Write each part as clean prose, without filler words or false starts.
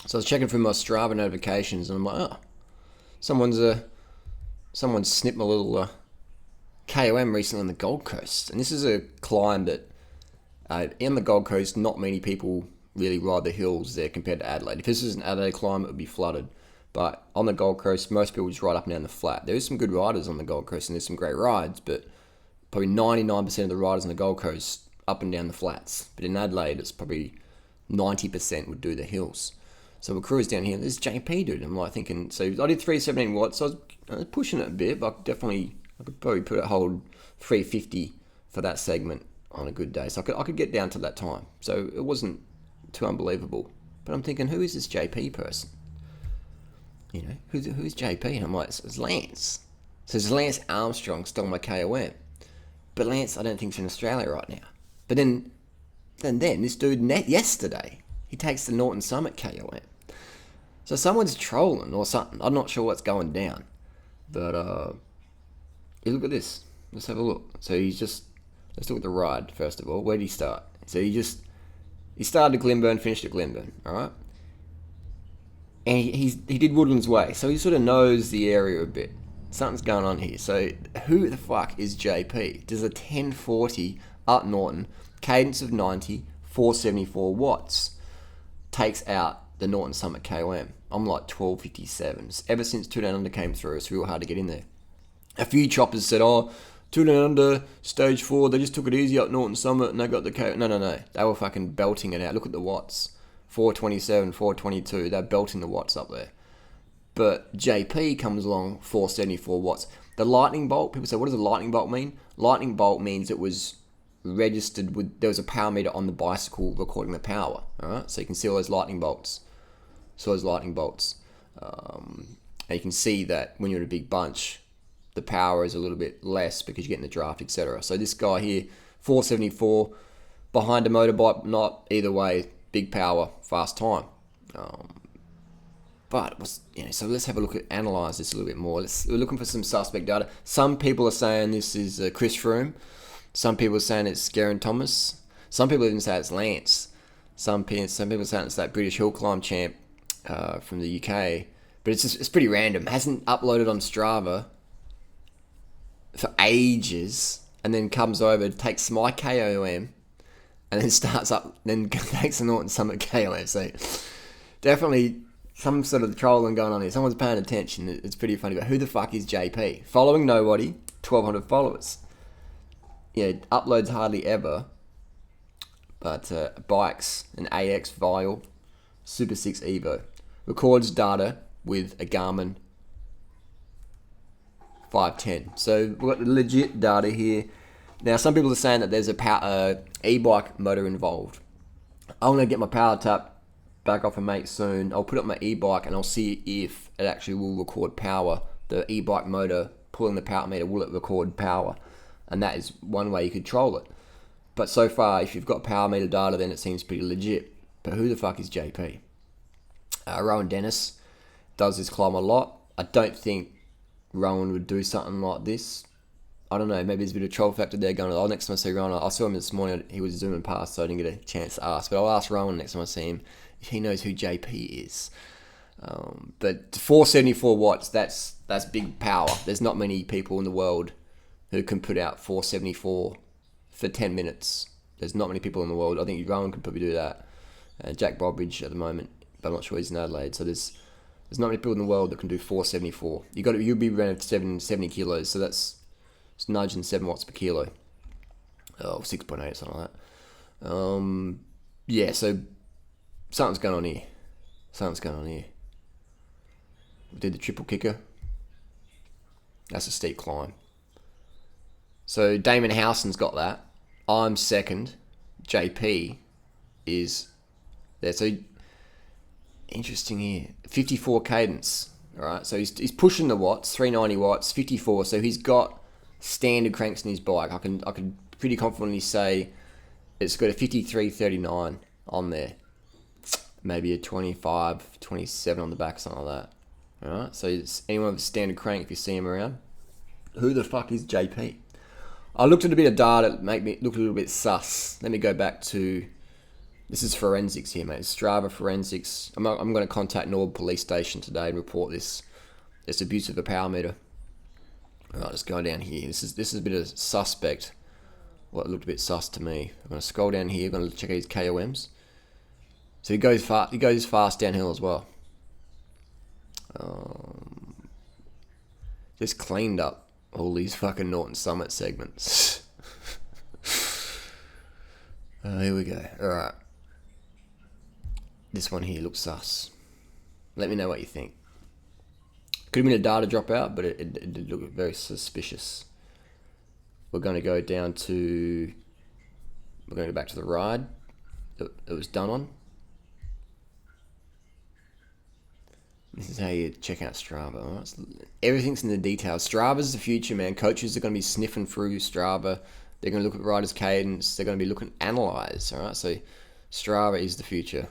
So I was checking through my Strava notifications, and I'm like, oh, someone's snipped my little KOM recently on the Gold Coast, and this is a climb that in the Gold Coast, not many people really ride the hills there compared to Adelaide. If this was an Adelaide climb, it would be flooded. But on the Gold Coast, most people just ride up and down the flat. There is some good riders on the Gold Coast, and there's some great rides, but probably 99% of the riders on the Gold Coast up and down the flats. But in Adelaide, it's probably 90% would do the hills. So we cruise down here. There's JP, dude. I'm like thinking, so I did 317 watts. So I was pushing it a bit, but I could probably hold 350 for that segment on a good day. So I could get down to that time. So it wasn't too unbelievable. But I'm thinking, who is this JP person? You know, who's JP? And I'm like, it's Lance. So it's Lance Armstrong stole my KOM. But Lance, I don't think, is in Australia right now. But then this dude yesterday, he takes the Norton Summit KOM. So someone's trolling or something. I'm not sure what's going down. But look at this. Let's have a look. So let's look at the ride first of all. Where did he start? So he started at Glenburn, finished at Glenburn. All right. And he did Woodlands Way, so he sort of knows the area a bit. Something's going on here. So who the fuck is JP? Does a 1040 up Norton, cadence of 90, 474 watts, takes out the Norton Summit KOM. I'm like 1257s. Ever since 2 Down Under came through, it's real hard to get in there. A few choppers said, 2 Down Under, stage 4, they just took it easy up Norton Summit and they got the KOM. No. They were fucking belting it out. Look at the watts. 427, 422. They're belting the watts up there. But JP comes along, 474 watts. The lightning bolt, people say, what does a lightning bolt mean? Lightning bolt means it was registered with, there was a power meter on the bicycle recording the power. Alright, so you can see all those lightning bolts. And you can see that when you're in a big bunch, the power is a little bit less because you're getting the draft, etc. So this guy here, 474, behind a motorbike, not either way, big power, fast time. But so let's have a look at analyze this a little bit more. We're looking for some suspect data. Some people are saying this is Chris Froome. Some people are saying it's Geraint Thomas. Some people even say it's Lance. Some people are saying it's that British hill climb champ from the UK. But it's pretty random. Hasn't uploaded on Strava for ages, and then comes over, takes my KOM, and then starts up, then takes the Norton Summit KOM. So definitely some sort of trolling going on here. Someone's paying attention. It's pretty funny. But who the fuck is JP? Following nobody, 1,200 followers. Uploads hardly ever. But bikes, an AX Vial, Super 6 Evo. Records data with a Garmin 510. So we've got the legit data here. Now, some people are saying that there's a e-bike motor involved. I'm going to get my power tap back off a mate soon. I'll put up my e-bike and I'll see if it actually will record power. The e-bike motor pulling the power meter, will it record power? And that is one way you could troll it. But so far, if you've got power meter data, then it seems pretty legit. But who the fuck is JP? Rowan Dennis does this climb a lot. I don't think Rowan would do something like this. I don't know, maybe there's a bit of troll factor there going on. Next time I see Rowan, I saw him this morning, he was zooming past, so I didn't get a chance to ask. But I'll ask Rowan next time I see him if he knows who JP is. But 474 watts, that's big power. There's not many people in the world who can put out 474 for 10 minutes. There's not many people in the world. I think Rowan could probably do that. Jack Bobridge at the moment, but I'm not sure he's in Adelaide. So there's not many people in the world that can do 474. You'll be around 70 kilos, so it's nudging 7 watts per kilo. 6.8, something like that. So something's going on here. We did the triple kicker. That's a steep climb. So Damon Howson's got that. I'm second. JP is there. So interesting here. 54 cadence. All right. So he's pushing the watts, 390 watts, 54. So he's got standard cranks in his bike. I can pretty confidently say it's got a 5339 on there. Maybe a 25, 27 on the back, something like that. Alright, so it's anyone with a standard crank if you see him around. Who the fuck is JP? I looked at a bit of data that made me look a little bit sus. Let me go back to This is forensics here, mate. Strava forensics. I'm going to contact Norwood Police Station today and report this abuse of a power meter. Alright, let's go down here. This is a bit of suspect. Well, it looked a bit sus to me. I'm going to scroll down here. I'm going to check his KOMs. So he goes fast downhill as well. Just cleaned up all these fucking Norton Summit segments. Here we go. Alright. This one here looks sus. Let me know what you think. Could have been a data dropout, but it did look very suspicious. We're going to go down to... We're going to go back to the ride that it was done on. This is how you check out Strava. Right? Everything's in the details. Strava's the future, man. Coaches are going to be sniffing through Strava. They're going to look at riders' cadence. They're going to be looking at analyze. All right, so Strava is the future.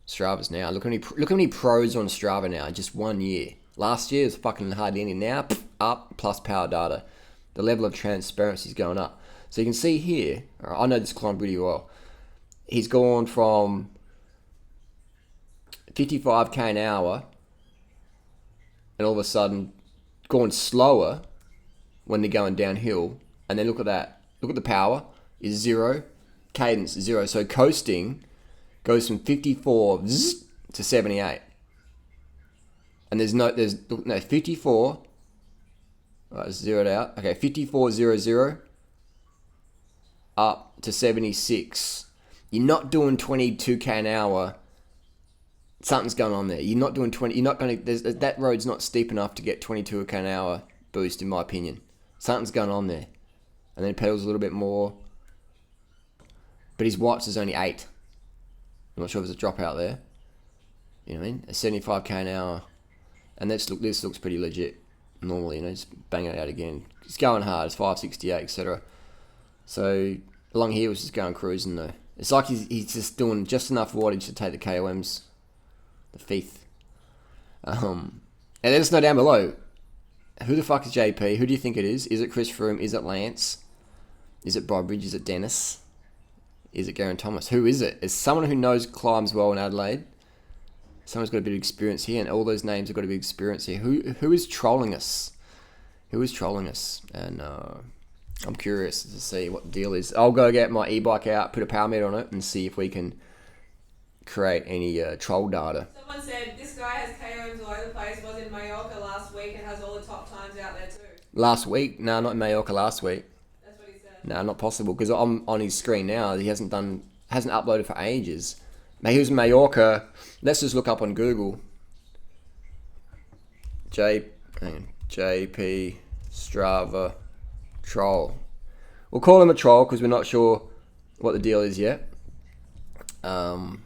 Strava's now. Look how many pros on Strava now. Just 1 year. Last year was fucking hardly any. Now up plus power data. The level of transparency is going up. So you can see here. Right, I know this climb pretty well. He's gone from 55k an hour. And all of a sudden, going slower when they're going downhill. And then look at that. Look at the power. Is 0. Cadence is 0. So coasting goes from 54 to 78. And there's no 54. Right, zeroed out. Okay, 54.00 up to 76. You're not doing 22k an hour. Something's going on there. You're not doing 20. You're not going to. That road's not steep enough to get 22k an hour boost, in my opinion. Something's going on there. And then pedals a little bit more. But his watts is only 8. I'm not sure if there's a dropout there. You know what I mean? A 75k an hour. And this looks pretty legit. Normally, you know, just banging it out again. It's going hard. It's 568, etc. So along here was just going cruising though. It's like he's just doing just enough wattage to take the KOMs. The fifth. And let us know down below. Who the fuck is JP? Who do you think it is? Is it Chris Froome? Is it Lance? Is it Brodbridge? Is it Dennis? Is it Geraint Thomas? Who is it? It's someone who knows climbs well in Adelaide. Someone's got a bit of experience here, and all those names have got a bit of experience here. Who is trolling us? Who is trolling us? And I'm curious to see what the deal is. I'll go get my e-bike out, put a power meter on it, and see if we can create any troll data. Someone said this guy has KOMs all over the place. Was in Mallorca last week and has all the top times out there too. Last week? No, not in Mallorca last week. That's what he said. No, not possible, because I'm on his screen now. He hasn't uploaded for ages. He was in Mallorca. Let's just look up on Google. JP Strava troll. We'll call him a troll because we're not sure what the deal is yet. So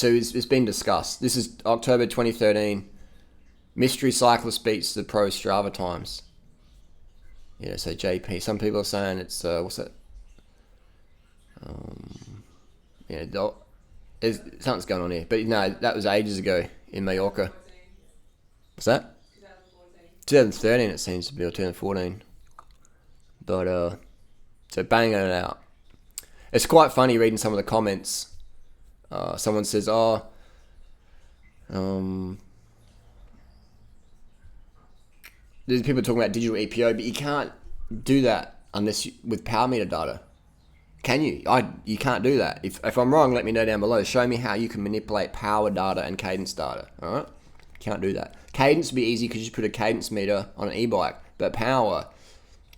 it's been discussed. This is October 2013. Mystery cyclist beats the pro Strava times. Yeah, so JP. Some people are saying it's what's that? Something's going on here. But no, that was ages ago in Mallorca. What's that? 2013 it seems to be, or 2014. But, so banging it out. It's quite funny reading some of the comments. Someone says, there's people talking about digital EPO, but you can't do that unless with power meter data. Can you? You can't do that. If I'm wrong, let me know down below. Show me how you can manipulate power data and cadence data. All right? Can't do that. Cadence would be easy because you put a cadence meter on an e-bike. But power,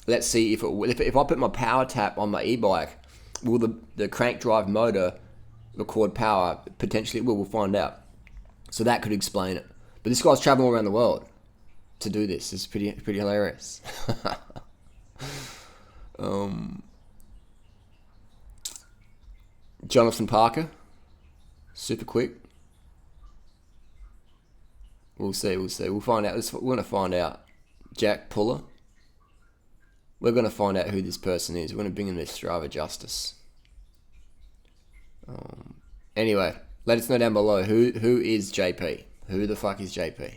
let's see if I put my power tap on my e-bike, will the crank drive motor record power? Potentially it will. We'll find out. So that could explain it. But this guy's traveling all around the world to do this. It's pretty hilarious. Jonathan Parker, super quick. We'll see. We'll find out. We're going to find out. Jack Puller. We're going to find out who this person is. We're going to bring in this Strava justice. Anyway, let us know down below who is JP. Who the fuck is JP?